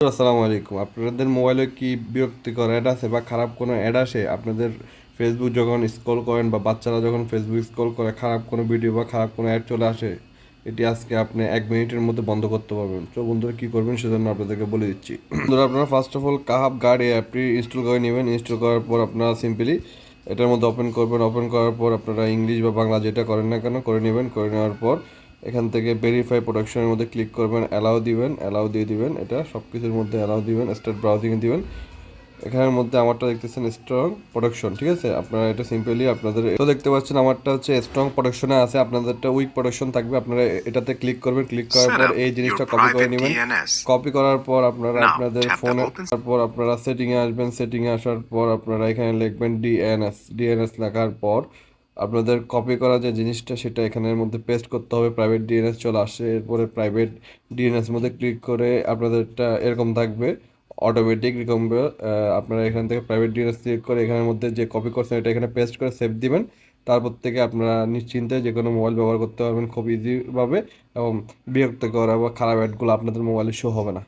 আসসালামু আলাইকুম। আপনাদের মোবাইলে কি বিরক্তিকর অ্যাড আছে বা খারাপ কোনো অ্যাড আসে? আপনাদের ফেসবুক যখন স্ক্রল করেন বা বাচ্চারা যখন ফেসবুক স্ক্রল করে খারাপ কোনো ভিডিও বা খারাপ কোনো অ্যাড চলে আসে, এটি আজকে আপনি 1 মিনিটের মধ্যে বন্ধ করতে পারবেন। তো বন্ধুরা কী করবেন সেজন্য আপনাদেরকে বলে দিচ্ছি। বন্ধুরা আপনারা ফার্স্ট অফ অল কাহাব গার্ড এই অ্যাপটি ইনস্টল করে নেবেন। ইনস্টল করার পর আপনারা সিম্পলি এটার মধ্যে ওপেন করবেন। ওপেন করার পর আপনারা ইংলিশ বা বাংলা যেটা করেন না কেন করে নেবেন। করে নেওয়ার পর এখান থেকে ভেরিফাই প্রোডাকশনের মধ্যে ক্লিক করবেন, অ্যালাউ দিবেন, অ্যালাউ দিয়ে দিবেন। এটা সব কিছুর মধ্যে অ্যালাউ দিবেন, স্টার্ট ব্রাউজিং দিবেন। এখানের মধ্যে আমারটা দেখতেছেন স্ট্রং প্রোডাকশন, ঠিক আছে? আপনারা এটা সিম্পলি আপনাদের তো দেখতে পাচ্ছেন আমারটা হচ্ছে স্ট্রং প্রোডাকশনে আছে, আপনাদেরটা উইক প্রোডাকশন থাকবে। আপনারা এটাতে ক্লিক করবেন, ক্লিক করার পর এই জিনিসটা কপি করে নেবেন। কপি করার পর আপনারা আপনাদের ফোনে তারপর আপনারা সেটিংয়ে আসবেন। সেটিংয়ে আসার পর আপনারা এখানে লিখবেন ডিএনএস। ডিএনএস লেখার পর আপনাদের কপি করা যে জিনিসটা সেটা এখানের মধ্যে পেস্ট করতে হবে। প্রাইভেট ডিএনএস চলে আসে, এরপরে প্রাইভেট ডিএনএস মধ্যে ক্লিক করে আপনাদেরটা এরকম থাকবে অটোমেটিক এরকম। আপনারা এখান থেকে প্রাইভেট ডিএনএস সিলেক্ট করে এখানের মধ্যে যে কপি করছেন এটা এখানে পেস্ট করে সেভ দিবেন। তারপর থেকে আপনারা নিশ্চিন্তে যে কোনো মোবাইল ব্যবহার করতে পারবেন খুব ইজিভাবে, এবং বিরক্তিকর বা খারাপ অ্যাডগুলো আপনাদের মোবাইলে শো হবে না।